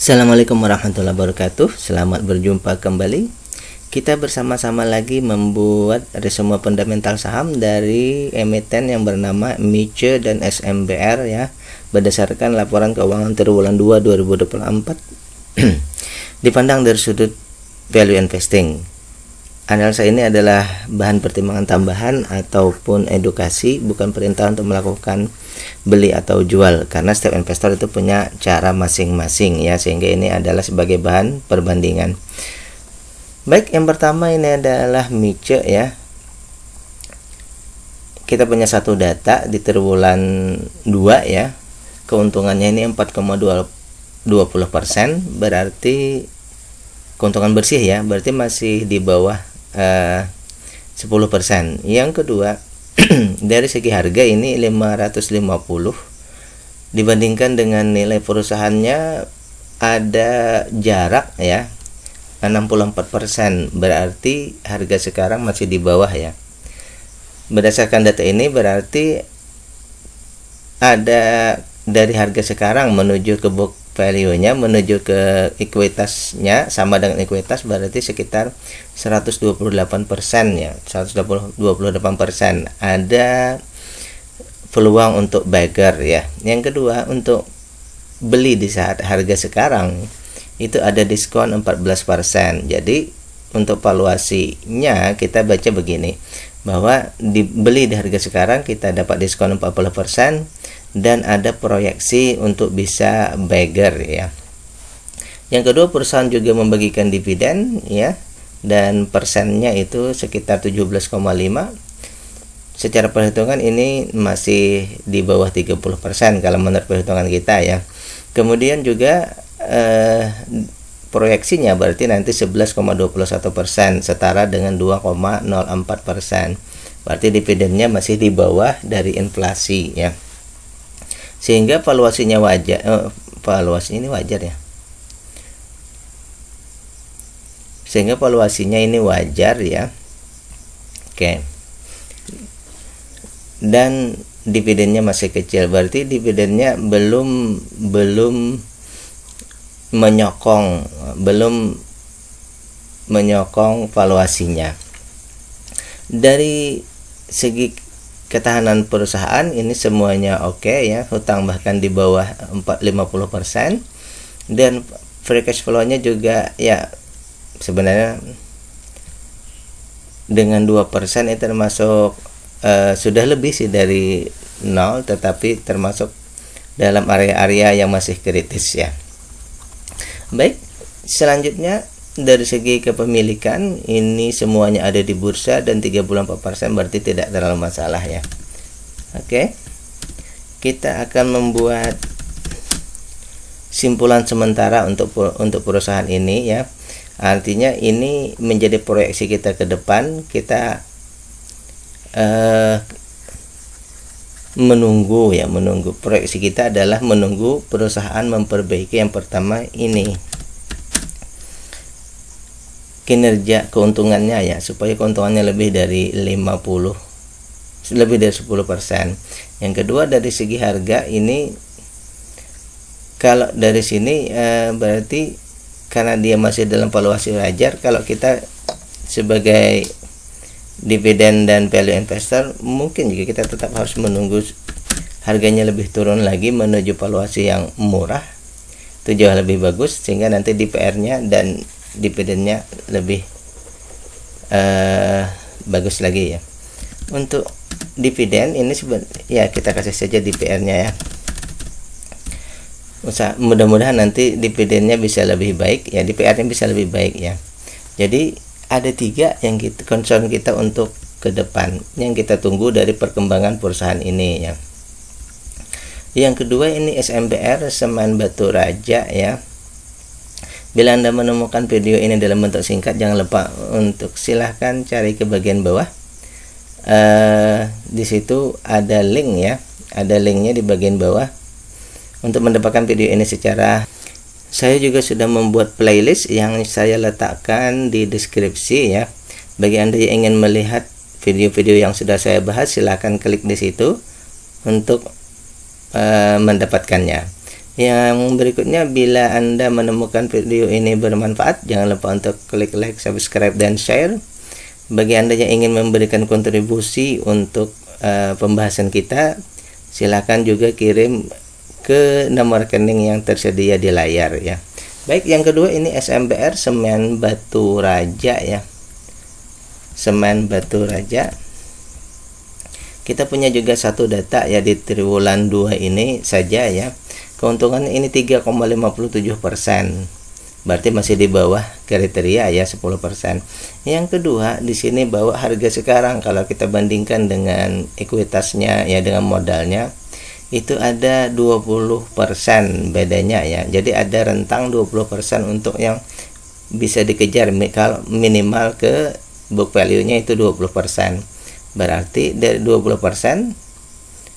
Assalamualaikum warahmatullahi wabarakatuh. Selamat berjumpa kembali. Kita bersama-sama lagi membuat resume fundamental saham dari emiten yang bernama Miche dan SMBR ya, berdasarkan laporan keuangan triwulan 2 2024. Dipandang dari sudut value investing. Analisa ini adalah bahan pertimbangan tambahan ataupun edukasi, bukan perintah untuk melakukan beli atau jual, karena setiap investor itu punya cara masing-masing ya, sehingga ini adalah sebagai bahan perbandingan. Baik, yang pertama ini adalah Miche ya. Kita punya satu data di triwulan 2 ya. Keuntungannya ini 4,20%, berarti keuntungan bersih ya, berarti masih di bawah 10%. Yang kedua, dari segi harga ini 550 dibandingkan dengan nilai perusahaannya ada jarak ya 64%, berarti harga sekarang masih di bawah ya. Berdasarkan data ini berarti ada dari harga sekarang menuju ke book value-nya, menuju ke ekuitasnya sama dengan ekuitas, berarti sekitar 128% ya, 128%. Ada peluang untuk bagger ya. Yang kedua, untuk beli di saat harga sekarang itu ada diskon 14%. Jadi untuk valuasinya kita baca begini, bahwa dibeli di harga sekarang kita dapat diskon 40% dan ada proyeksi untuk bisa bagger ya. Yang kedua, perusahaan juga membagikan dividen ya, dan persennya itu sekitar 17,5. Secara perhitungan ini masih di bawah 30% kalau menurut perhitungan kita ya. Kemudian juga proyeksinya berarti nanti 11,21%, setara dengan 2,04%. Berarti dividennya masih di bawah dari inflasi ya. Sehingga valuasinya wajar, valuasi ini wajar ya. Sehingga valuasinya ini wajar ya. Oke. Dan dividennya masih kecil, berarti dividennya belum menyokong valuasinya. Dari segi ketahanan perusahaan ini semuanya oke ya, hutang bahkan di bawah 50%, dan free cash flow-nya juga ya sebenarnya dengan 2% itu termasuk sudah lebih sih dari 0, tetapi termasuk dalam area-area yang masih kritis ya. Baik, selanjutnya dari segi kepemilikan ini semuanya ada di bursa dan 34%, berarti tidak terlalu masalah ya. Oke. Kita akan membuat simpulan sementara untuk perusahaan ini ya. Artinya ini menjadi proyeksi kita ke depan. Kita menunggu. Proyeksi kita adalah menunggu perusahaan memperbaiki yang pertama ini kinerja keuntungannya ya, supaya keuntungannya lebih dari 10%. Yang kedua, dari segi harga ini, kalau dari sini berarti karena dia masih dalam valuasi wajar, kalau kita sebagai dividen dan value investor mungkin juga kita tetap harus menunggu harganya lebih turun lagi menuju valuasi yang murah, itu jauh lebih bagus, sehingga nanti DPR-nya dan dividennya lebih bagus lagi ya. Untuk dividen ini ya kita kasih saja DPR-nya ya. Mudah-mudahan nanti dividennya bisa lebih baik ya, DPR-nya bisa lebih baik ya. Jadi ada 3 yang concern kita untuk ke depan yang kita tunggu dari perkembangan perusahaan ini ya. Yang kedua ini SMBR, Semen Batu Raja ya. Bila Anda menemukan video ini dalam bentuk singkat, jangan lupa untuk silahkan cari ke bagian bawah. Di situ ada link ya, ada linknya di bagian bawah untuk mendapatkan video ini secara. Saya juga sudah membuat playlist yang saya letakkan di deskripsi ya. Bagi Anda yang ingin melihat video-video yang sudah saya bahas, silahkan klik di situ untuk mendapatkannya. Yang berikutnya, bila Anda menemukan video ini bermanfaat, jangan lupa untuk klik like, subscribe, dan share. Bagi Anda yang ingin memberikan kontribusi untuk pembahasan kita, silakan juga kirim ke nomor rekening yang tersedia di layar ya. Baik, yang kedua ini SMBR, semen batu raja ya. Semen batu raja. Kita punya juga satu data ya di triwulan 2 ini saja ya. Keuntungan ini 3,57%. Berarti masih di bawah kriteria ya 10%. Yang kedua, di sini bahwa harga sekarang kalau kita bandingkan dengan ekuitasnya ya, dengan modalnya, itu ada 20% bedanya ya. Jadi ada rentang 20% untuk yang bisa dikejar, minimal ke book value-nya itu 20%. Berarti dari 20%,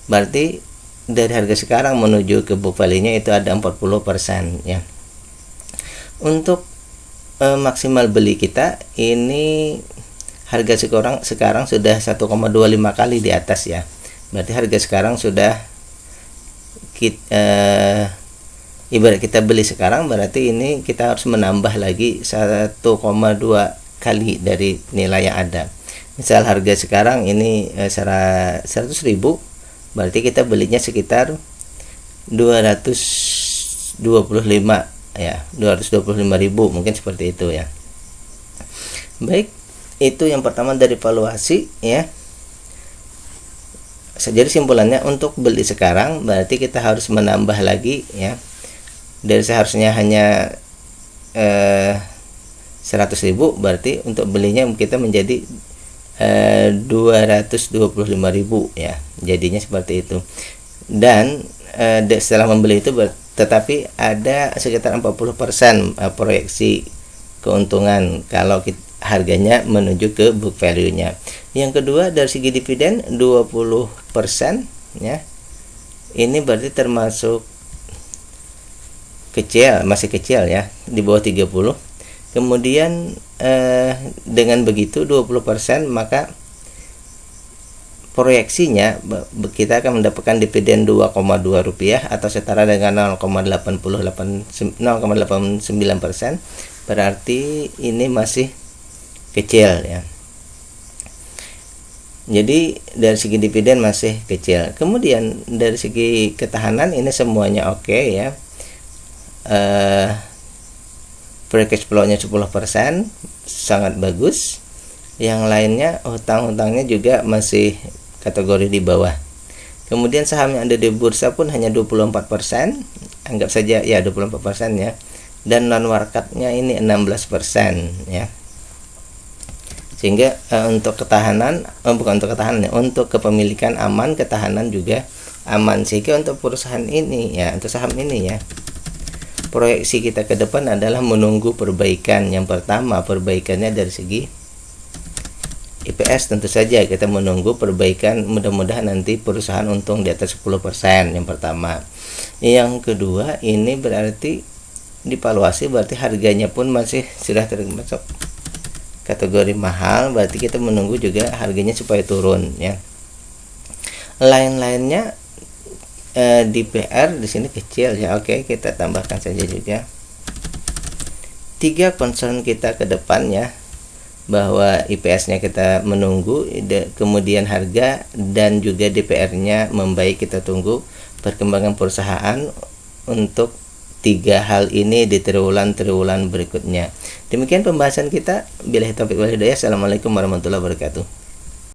berarti dari harga sekarang menuju ke book value-nya itu ada 40% ya. Untuk maksimal beli kita ini harga sekarang sudah 1,25 kali di atas ya. Berarti harga sekarang sudah ibarat kita beli sekarang, berarti ini kita harus menambah lagi 1,2 kali dari nilai yang ada. Misal harga sekarang ini 100.000, berarti kita belinya sekitar 225 ya, 225.000 mungkin seperti itu ya. Baik, itu yang pertama dari valuasi ya. Jadi simpulannya, untuk beli sekarang berarti kita harus menambah lagi ya. Dari seharusnya hanya 100.000, berarti untuk belinya kita menjadi 225.000 ya. Jadinya seperti itu. Dan setelah membeli itu tetapi ada sekitar 40% proyeksi keuntungan kalau harganya menuju ke book value-nya. Yang kedua, dari segi dividen 20% ya. Ini berarti termasuk kecil, masih kecil ya, di bawah 30. Kemudian dengan begitu 20%, maka proyeksinya kita akan mendapatkan dividen 2,2 rupiah atau setara dengan 0,89%. Berarti ini masih kecil ya. Jadi dari segi dividen masih kecil. Kemudian dari segi ketahanan ini semuanya oke ya. Free cash flow-nya 10%, sangat bagus. Yang lainnya hutang-hutangnya juga masih kategori di bawah. Kemudian saham yang ada di bursa pun hanya 24%, anggap saja ya 24% ya. Dan non marketnya ini 16% ya. Sehingga untuk ketahanan, bukan untuk ketahanan ya, untuk kepemilikan aman, ketahanan juga aman. Sehingga untuk perusahaan ini ya, untuk saham ini ya, proyeksi kita ke depan adalah menunggu perbaikan. Yang pertama, perbaikannya dari segi IPS, tentu saja kita menunggu perbaikan, mudah-mudahan nanti perusahaan untung di atas 10% yang pertama. Yang kedua, ini berarti divaluasi, berarti harganya pun masih sudah termasuk kategori mahal, berarti kita menunggu juga harganya supaya turun ya. Lain-lainnya DPR di sini kecil ya. Oke, kita tambahkan saja juga 3 concern kita ke depan ya, bahwa IPS-nya kita menunggu, kemudian harga dan juga DPR-nya membaik. Kita tunggu perkembangan perusahaan untuk 3 hal ini di triwulan berikutnya. Demikian pembahasan kita. Billahi taufiq wal hidayah. Assalamualaikum warahmatullahi wabarakatuh.